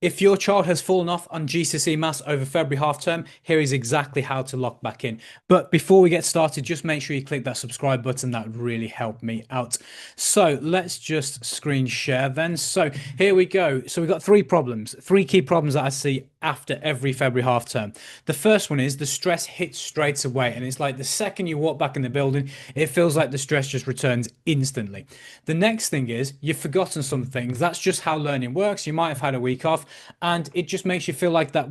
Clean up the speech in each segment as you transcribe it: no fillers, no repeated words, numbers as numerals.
If your child has fallen off on GCSE Maths over February half term, here is exactly how to lock back in. But before we get started, just make sure you click that subscribe button. That would really help me out. So let's just screen share then. So here we go. So we've got three problems, three key problems that I see after every February half term. The first one is the stress hits straight away. And it's like the second you walk back in the building, it feels like the stress just returns instantly. The next thing is you've forgotten some things. That's just how learning works. You might have had a week off and it just makes you feel like that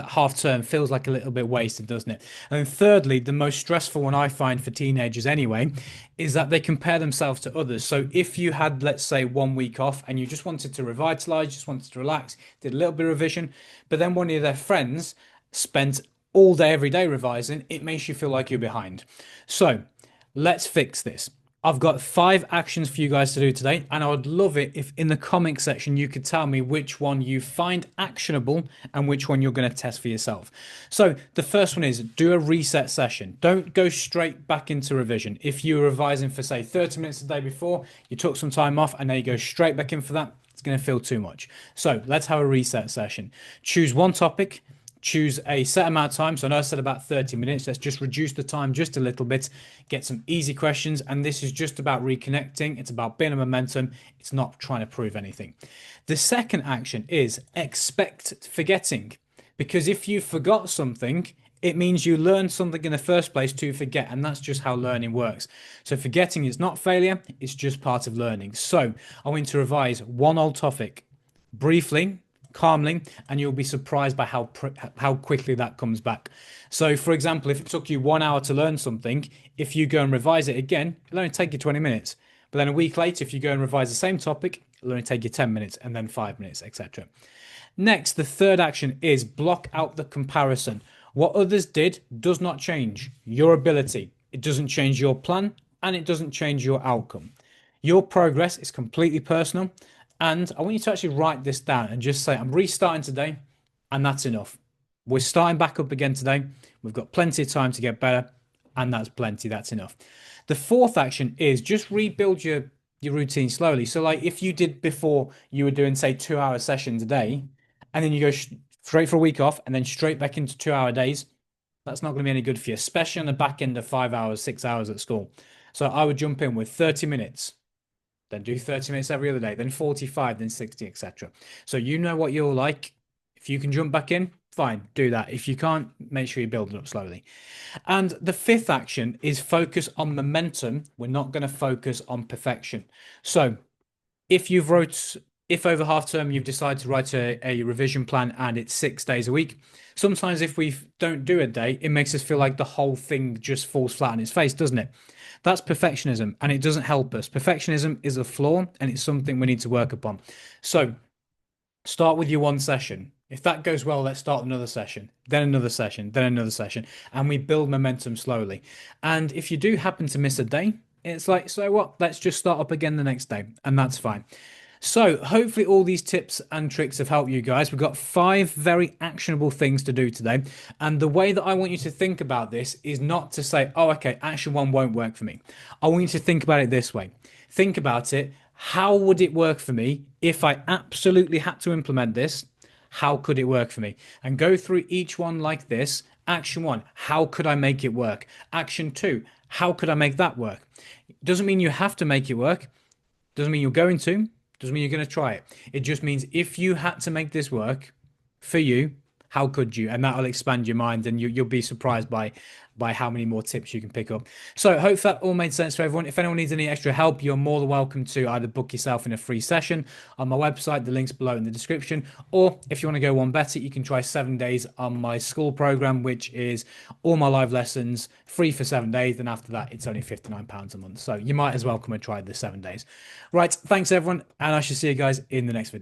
half term feels like a little bit wasted, doesn't it? And then thirdly, the most stressful one I find for teenagers anyway, is that they compare themselves to others. So if you had, let's say, 1 week off and you just wanted to revitalize, just wanted to relax, did a little bit of revision, but then one of their friends spent all day, every day revising, it makes you feel like you're behind. So let's fix this. I've got 5 actions for you guys to do today, and I would love it if in the comment section you could tell me which one you find actionable and which one you're going to test for yourself. So the first one is do a reset session. Don't go straight back into revision. If you were revising for say 30 minutes the day before, you took some time off and then you go straight back in for that, it's going to feel too much. So let's have a reset session. Choose one topic, choose a set amount of time. So I know I said about 30 minutes. Let's just reduce the time just a little bit, get some easy questions. And this is just about reconnecting. It's about building momentum. It's not trying to prove anything. The second action is expect forgetting. Because if you forgot something, it means you learned something in the first place to forget. And that's just how learning works. So forgetting is not failure. It's just part of learning. So I want to revise one old topic briefly, calmly, and you'll be surprised by how quickly that comes back. So, for example, if it took you 1 hour to learn something, if you go and revise it again, it'll only take you 20 minutes. But then a week later, if you go and revise the same topic, it'll only take you 10 minutes and then 5 minutes, etc. Next, the third action is block out the comparison. What others did does not change your ability. It doesn't change your plan and it doesn't change your outcome. Your progress is completely personal. And I want you to actually write this down and just say, I'm restarting today, and that's enough. We're starting back up again today. We've got plenty of time to get better, and that's plenty. That's enough. The fourth action is just rebuild your routine slowly. So, like if you did before, you were doing, say, 2 hour sessions a day, and then you go straight for a week off and then straight back into 2 hour days, that's not going to be any good for you, especially on the back end of 5 hours, 6 hours at school. So, I would jump in with 30 minutes, then do 30 minutes every other day, then 45, then 60, etc. So you know what you're like. If you can jump back in, fine, do that. If you can't, make sure you build it up slowly. And the fifth action is focus on momentum. We're not going to focus on perfection. So if over half term you've decided to write a revision plan and it's 6 days a week, sometimes if we don't do a day, it makes us feel like the whole thing just falls flat on its face, doesn't it? That's perfectionism and it doesn't help us. Perfectionism is a flaw and it's something we need to work upon. So start with your one session. If that goes well, let's start another session, then another session, then another session, and we build momentum slowly. And if you do happen to miss a day, it's like, so what? Let's just start up again the next day, and that's fine. So, hopefully, all these tips and tricks have helped you guys. We've got 5 very actionable things to do today. And the way that I want you to think about this is not to say, oh, okay, action one won't work for me. I want you to think about it this way. Think about it. How would it work for me if I absolutely had to implement this? How could it work for me? And go through each one like this. Action one, how could I make it work? Action two, how could I make that work? Doesn't mean you have to make it work. Doesn't mean you're going to. Doesn't mean you're going to try it. It just means if you had to make this work for you, how could you? And that'll expand your mind, and you'll be surprised by how many more tips you can pick up. So, hope that all made sense for everyone. If anyone needs any extra help, you're more than welcome to either book yourself in a free session on my website. The link's below in the description. Or if you want to go one better, you can try 7 days on my school program, which is all my live lessons free for 7 days. And after that, it's only £59 a month. So you might as well come and try the 7 days. Right. Thanks, everyone. And I shall see you guys in the next video.